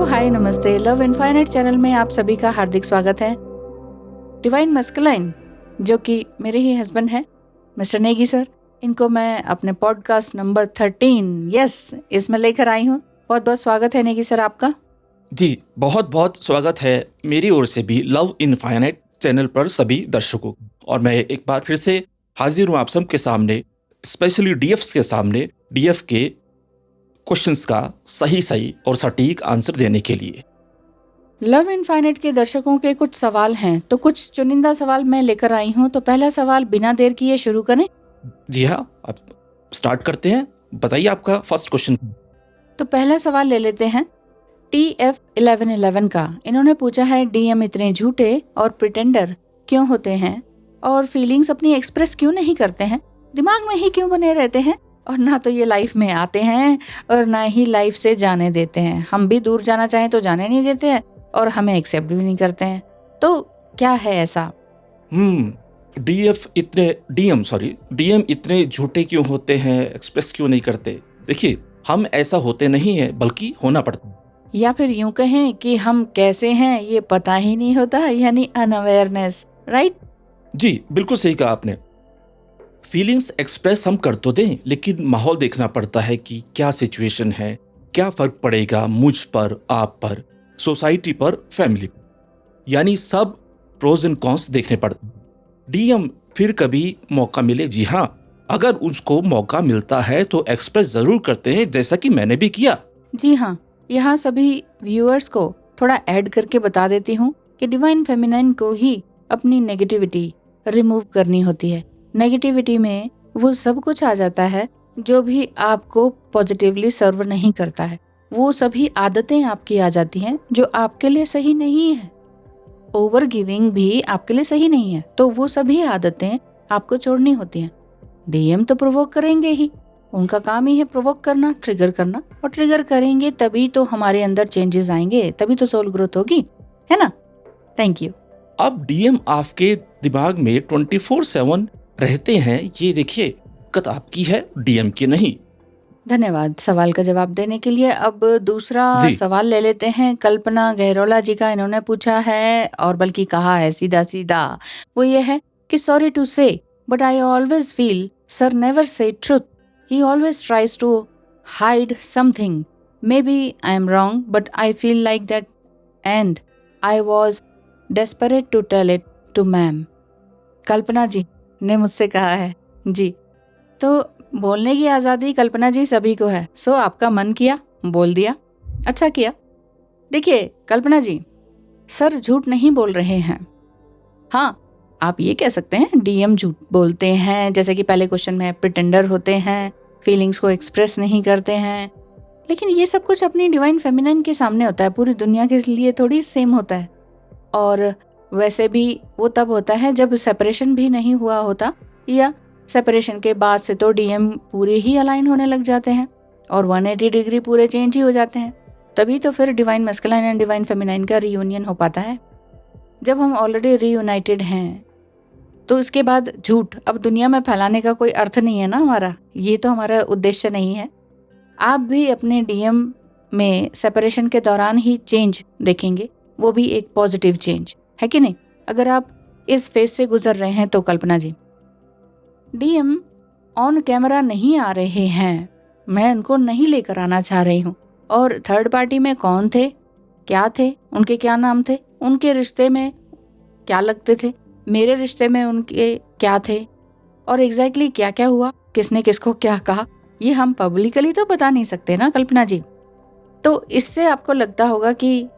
हाय नमस्ते। Love infinite channel में आप सभी का हार्दिक स्वागत है। डिवाइन मस्कुलाइन, जो कि मेरे ही हस्बैंड हैं मिस्टर नेगी सर, इनको मैं अपने पॉडकास्ट नंबर 13 इसमें लेकर आई हूँ। बहुत बहुत स्वागत है नेगी सर आपका। जी, बहुत बहुत स्वागत है मेरी ओर से भी लव इनफाइनाइट चैनल पर सभी दर्शकों। और मैं एक बार फिर से हाजिर हूँ आप सबके सामने, स्पेशली डीएफ्स के सामने, डीएफ के क्वेश्चंस का सही और सटीक आंसर देने के लिए। लव इनफाइनाइट के दर्शकों के कुछ सवाल हैं, तो कुछ चुनिंदा सवाल मैं लेकर आई हूँ। तो पहला सवाल बिना देर किए शुरू करें। जी हाँ, आप स्टार्ट करते हैं। बताइए आपका फर्स्ट क्वेश्चन। तो पहला सवाल ले लेते हैं TF1111 का। इन्होंने पूछा है, डीएम इतने झूठे और प्रिटेंडर क्यों होते हैं और फीलिंग्स अपनी एक्सप्रेस क्यों नहीं करते हैं, दिमाग में ही क्यों बने रहते हैं, और ना तो ये लाइफ में आते हैं और ना ही लाइफ से जाने देते हैं। हम भी दूर जाना चाहें तो जाने नहीं देते हैं और हमें एक्सेप्ट भी नहीं करते हैं। तो क्या है ऐसा? डीएम इतने झूठे क्यों होते हैं, एक्सप्रेस क्यों नहीं करते? देखिए, हम ऐसा होते नहीं है, बल्कि होना पड़ता है। या फिर यूं कहें कि हम कैसे हैं ये पता ही नहीं होता, यानी अनअवेयरनेस, राइट? जी, बिल्कुल सही कहा आपने। फीलिंग्स एक्सप्रेस हम कर तो दें, लेकिन माहौल देखना पड़ता है कि क्या सिचुएशन है, क्या फर्क पड़ेगा मुझ पर, आप पर, सोसाइटी पर, फैमिली पर, यानी सब प्रोज एंड कॉन्स देखने पड़ते हैं। डीएम फिर कभी मौका मिले, जी हाँ, अगर उसको मौका मिलता है तो एक्सप्रेस जरूर करते हैं, जैसा कि मैंने भी किया। जी हाँ, यहाँ सभी व्यूअर्स को थोड़ा ऐड करके बता देती हूँ कि डिवाइन फेमिनाइन को ही अपनी नेगेटिविटी रिमूव करनी होती है। नेगेटिविटी में वो सब कुछ आ जाता है जो भी आपको पॉजिटिवली सर्व नहीं करता है। वो सभी आदतें आपकी आ जाती हैं जो आपके लिए सही नहीं है। ओवर गिविंग भी आपके लिए सही नहीं है, तो वो सभी आदतें आपको छोड़नी होती हैं। डीएम तो प्रोवोक करेंगे ही, उनका काम ही है प्रोवोक करना, ट्रिगर करना, और ट्रिगर करेंगे तभी तो हमारे अंदर चेंजेस आएंगे, तभी तो सोल ग्रोथ होगी, है ना? Thank you. अब डीएम आपके दिमाग में 24/7 रहते हैं, ये देखिए, दिक्कत आपकी है, डीएम की नहीं। धन्यवाद सवाल का जवाब देने के लिए। अब दूसरा जी। सवाल ले लेते हैं कल्पना गहरोला जी का। इन्होंने पूछा है, और बल्कि कहा है सीधा सीधा, वो ये है कि sorry to say but I always feel sir never say truth, he always tries to hide something, maybe I am wrong but I feel like that and I was desperate to tell it to ma'am. Kalpana ji ने मुझसे कहा है जी। तो बोलने की आज़ादी कल्पना जी सभी को है, सो आपका मन किया बोल दिया, अच्छा किया। देखिए कल्पना जी, सर झूठ नहीं बोल रहे हैं। हाँ, आप ये कह सकते हैं डीएम झूठ बोलते हैं, जैसे कि पहले क्वेश्चन में प्रिटेंडर होते हैं, फीलिंग्स को एक्सप्रेस नहीं करते हैं, लेकिन ये सब कुछ अपनी डिवाइन फेमिनाइन के सामने होता है, पूरी दुनिया के लिए थोड़ी सेम होता है। और वैसे भी वो तब होता है जब सेपरेशन भी नहीं हुआ होता, या सेपरेशन के बाद से तो डीएम पूरे ही अलाइन होने लग जाते हैं और 180 डिग्री पूरे चेंज ही हो जाते हैं। तभी तो फिर divine masculine and divine feminine का रीयूनियन हो पाता है। जब हम ऑलरेडी रीयूनाइटेड हैं तो इसके बाद झूठ अब दुनिया में फैलाने का कोई अर्थ नहीं है ना हमारा, ये तो हमारा उद्देश्य नहीं है। आप भी अपने डीएम में सेपरेशन के दौरान ही चेंज देखेंगे, वो भी एक पॉजिटिव चेंज है कि नहीं, अगर आप इस फेज से गुजर रहे हैं तो। कल्पना जी, डीएम ऑन कैमरा नहीं आ रहे हैं, मैं उनको नहीं लेकर आना चाह रही हूँ। और थर्ड पार्टी में कौन थे, क्या थे, उनके क्या नाम थे, उनके रिश्ते में क्या लगते थे, मेरे रिश्ते में उनके क्या थे, और एग्जैक्टली क्या क्या हुआ, किसने किसको क्या कहा, ये हम पब्लिकली तो बता नहीं सकते ना कल्पना जी। तो इससे आपको लगता होगा कि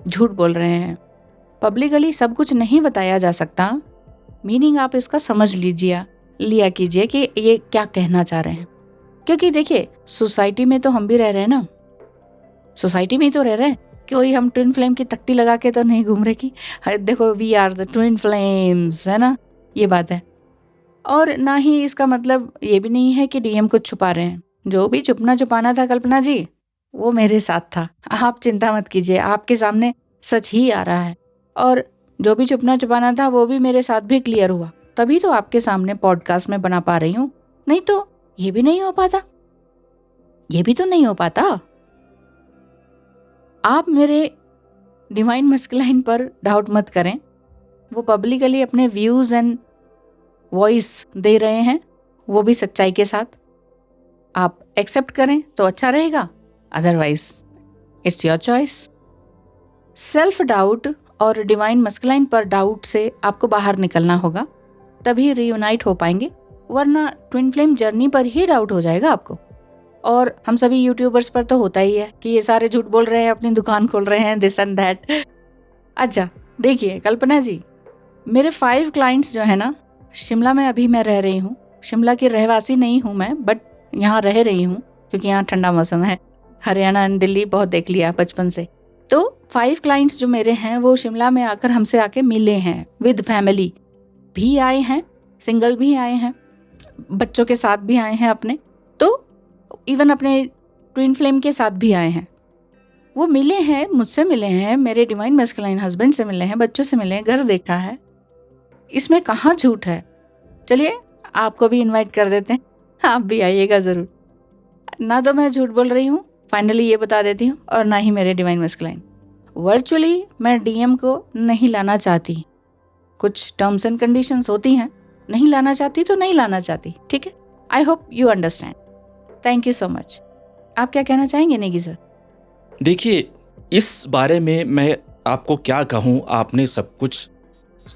झूठ बोल रहे हैं। पब्लिकली सब कुछ नहीं बताया जा सकता, मीनिंग आप इसका समझ लिया कीजिए कि ये क्या कहना चाह रहे हैं। क्योंकि देखिए सोसाइटी में तो हम भी रह रहे हैं ना, सोसाइटी में ही तो रह रहे हैं, कोई हम ट्विन फ्लेम की तख्ती लगा के तो नहीं घूम रहे कि देखो we are the twin flames, है ना, ये बात है। और ना ही इसका मतलब ये भी नहीं है कि डीएम कुछ छुपा रहे हैं। जो भी छुपाना था कल्पना जी, वो मेरे साथ था, आप चिंता मत कीजिए, आपके सामने सच ही आ रहा है। और जो भी छुपाना था वो भी मेरे साथ भी क्लियर हुआ, तभी तो आपके सामने पॉडकास्ट में बना पा रही हूँ, नहीं तो ये भी नहीं हो पाता, ये भी तो नहीं हो पाता। आप मेरे डिवाइन मस्कुलाइन पर डाउट मत करें, वो पब्लिकली अपने व्यूज एंड वॉइस दे रहे हैं, वो भी सच्चाई के साथ। आप एक्सेप्ट करें तो अच्छा रहेगा, otherwise it's your choice. Self doubt और डिवाइन मस्कुलाइन पर डाउट से आपको बाहर निकलना होगा, तभी रीयूनाइट हो पाएंगे, वरना ट्विन फ्लेम जर्नी पर ही डाउट हो जाएगा आपको। और हम सभी यूट्यूबर्स पर तो होता ही है कि ये सारे झूठ बोल रहे हैं, अपनी दुकान खोल रहे हैं, दिस एंड दैट। अच्छा देखिए कल्पना जी, मेरे 5 क्लाइंट्स जो है ना, शिमला में अभी मैं रह रही हूँ। शिमला की रहवासी नहीं हूँ मैं, बट यहाँ रह रही हूँ क्योंकि यहाँ ठंडा मौसम है। हरियाणा एंड दिल्ली बहुत देख लिया बचपन से। तो 5 क्लाइंट्स जो मेरे हैं वो शिमला में आकर हमसे आके मिले हैं, विद फैमिली भी आए हैं, सिंगल भी आए हैं, बच्चों के साथ भी आए हैं अपने, तो इवन अपने ट्विन फ्लेम के साथ भी आए हैं। वो मिले हैं, मुझसे मिले हैं, मेरे डिवाइन मैस्कुलाइन हस्बैंड से मिले हैं, बच्चों से मिले हैं, घर देखा है। इसमें कहाँ झूठ है? चलिए आपको भी इनवाइट कर देते हैं, आप भी आइएगा ज़रूर। ना तो मैं झूठ बोल रही हूँ, फाइनली ये बता देती हूँ, और ना ही मेरे डिवाइन मैस्कुलाइन। वर्चुअली मैं डीएम को नहीं लाना चाहती, कुछ टर्म्स एंड कंडीशंस होती हैं, नहीं लाना चाहती तो नहीं लाना चाहती, ठीक है। I hope you understand. Thank you so much. आप क्या कहना चाहेंगे नेगी सर? देखिए, इस बारे में मैं आपको क्या कहूँ, आपने सब कुछ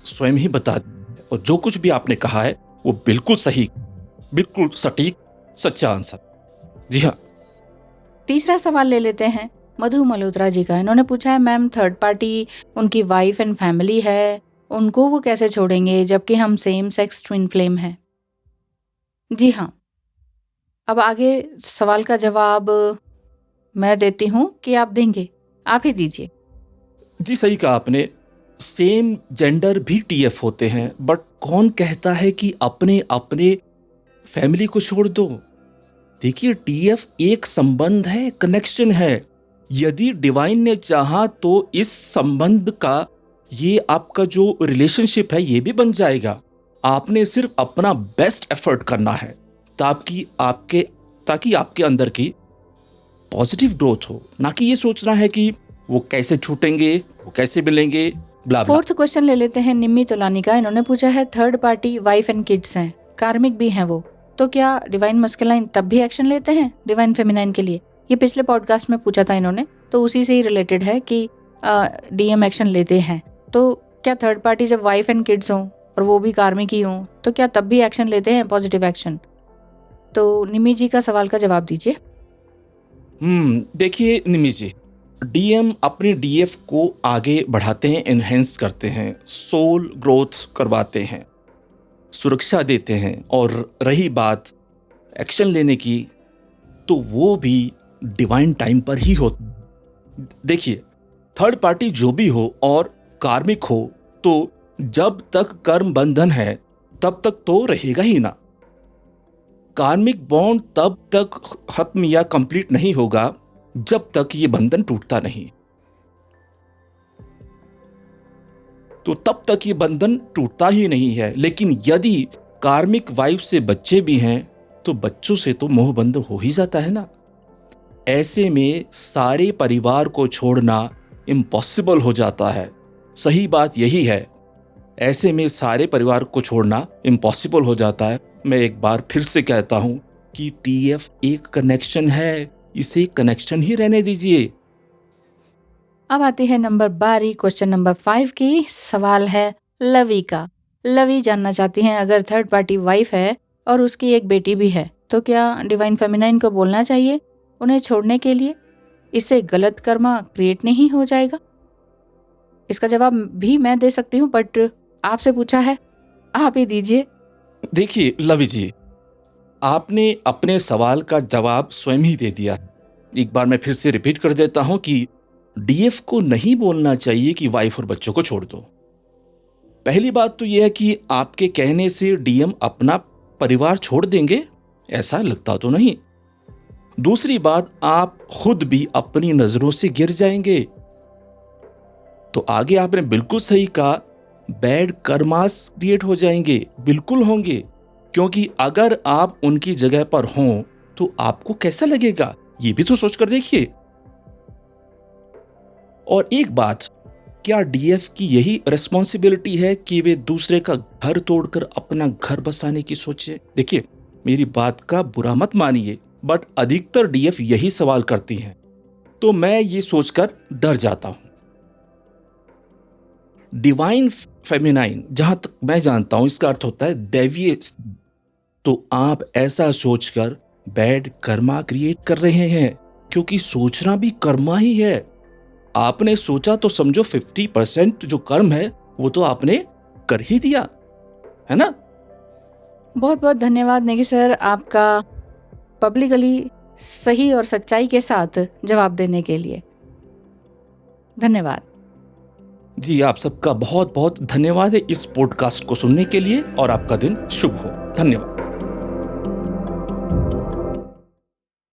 स्वयं ही बता दिया, और जो कुछ भी आपने कहा है वो बिल्कुल सही, बिल्कुल सटीक, सच्चा आंसर। जी हाँ। तीसरा सवाल ले लेते हैं मधु मल्होत्रा जी का। इन्होंने पूछा है, मैम थर्ड पार्टी उनकी वाइफ एंड फैमिली है, उनको वो कैसे छोड़ेंगे जबकि हम सेम सेक्स ट्विन फ्लेम हैं? जी हाँ, अब आगे सवाल का जवाब मैं देती हूँ कि आप देंगे? आप ही दीजिए। जी सही कहा आपने, सेम जेंडर भी टीएफ होते हैं, बट कौन कहता है कि अपने अपने फैमिली को छोड़ दो? देखिए, टीएफ एक संबंध है, कनेक्शन है। यदि डिवाइन ने चाहा तो इस संबंध का, ये आपका जो रिलेशनशिप है ये भी बन जाएगा। आपने सिर्फ अपना बेस्ट एफर्ट करना है ताकि आपके अंदर की पॉजिटिव ग्रोथ हो, ना कि ये सोचना है कि वो कैसे छूटेंगे, वो कैसे मिलेंगे, ब्ला ब्ला। 4th क्वेश्चन ले लेते हैं निम्मी तोलानी का। इन्होंने पूछा है, third party wife and kids हैं, कार्मिक भी हैं वो, तो क्या डिवाइन मस्कुलाइन तब भी एक्शन लेते हैं डिवाइन फेमिनाइन के लिए? ये पिछले पॉडकास्ट में पूछा था इन्होंने, तो उसी से ही रिलेटेड है कि डीएम एक्शन लेते हैं। तो क्या थर्ड पार्टी जब वाइफ एंड किड्स हों और वो भी कार्मिक ही हों, तो क्या तब भी एक्शन लेते हैं, पॉजिटिव एक्शन? तो निम्मी जी का सवाल का जवाब दीजिए। देखिए निमी जी, डीएम अपनी डीएफ को आगे बढ़ाते हैं, एनहेंस करते हैं, सोल ग्रोथ करवाते हैं, सुरक्षा देते हैं, और रही बात एक्शन लेने की, तो वो भी डिवाइन टाइम पर ही होता है। देखिए, थर्ड पार्टी जो भी हो और कार्मिक हो, तो जब तक कर्म बंधन है तब तक तो रहेगा ही ना। कार्मिक बॉन्ड तब तक खत्म या कंप्लीट नहीं होगा जब तक ये बंधन टूटता नहीं, तो तब तक ये बंधन टूटता ही नहीं है। लेकिन यदि कार्मिक वाइफ से बच्चे भी हैं तो बच्चों से तो मोह बंध हो ही जाता है ना। ऐसे में सारे परिवार को छोड़ना इम्पॉसिबल हो जाता है। सही बात यही है, ऐसे में सारे परिवार को छोड़ना इम्पॉसिबल हो जाता है। मैं एक बार फिर से कहता हूं कि टीएफ एक कनेक्शन है, इसे कनेक्शन ही रहने दीजिए। अब आती है नंबर 12, क्वेश्चन नंबर 5 की। सवाल है लवी का। लवी जानना चाहती हैं, अगर थर्ड पार्टी वाइफ है और उसकी एक बेटी भी है, तो क्या डिवाइन फेमिनाइन को बोलना चाहिए उन्हें छोड़ने के लिए? इससे गलत कर्मा क्रिएट नहीं हो जाएगा? इसका जवाब भी मैं दे सकती हूँ, बट आपसे पूछा है, आप ही दीजिए। देखिए लवी जी, आपने अपने सवाल का जवाब स्वयं ही दे दिया। एक बार मैं फिर से रिपीट कर देता हूं कि डीएफ को नहीं बोलना चाहिए कि वाइफ और बच्चों को छोड़ दो। पहली बात तो यह है कि आपके कहने से डीएम अपना परिवार छोड़ देंगे, ऐसा लगता तो नहीं। दूसरी बात, आप खुद भी अपनी नजरों से गिर जाएंगे। तो आगे आपने बिल्कुल सही कहा, बैड कर्मास क्रिएट हो जाएंगे, बिल्कुल होंगे, क्योंकि अगर आप उनकी जगह पर हों तो आपको कैसा लगेगा, ये भी तो सोच कर देखिए। और एक बात, क्या डीएफ की यही रिस्पॉन्सिबिलिटी है कि वे दूसरे का घर तोड़कर अपना घर बसाने की सोचे? देखिए, मेरी बात का बुरा मत मानिए, बट अधिकतर डीएफ यही सवाल करती हैं, तो मैं ये सोचकर डर जाता हूं। डिवाइन फेमिनाइन, जहां तक मैं जानता हूं, इसका अर्थ होता है दैवीय। तो आप ऐसा सोचकर बैड कर्मा क्रिएट कर रहे हैं, क्योंकि सोचना भी कर्मा ही है। आपने सोचा तो समझो 50% जो कर्म है वो तो आपने कर ही दिया, है ना? बहुत बहुत धन्यवाद नेगी सर, आपका पब्लिकली सही और सच्चाई के साथ जवाब देने के लिए। धन्यवाद। जी, आप सबका बहुत बहुत धन्यवाद है इस पॉडकास्ट को सुनने के लिए, और आपका दिन शुभ हो। धन्यवाद।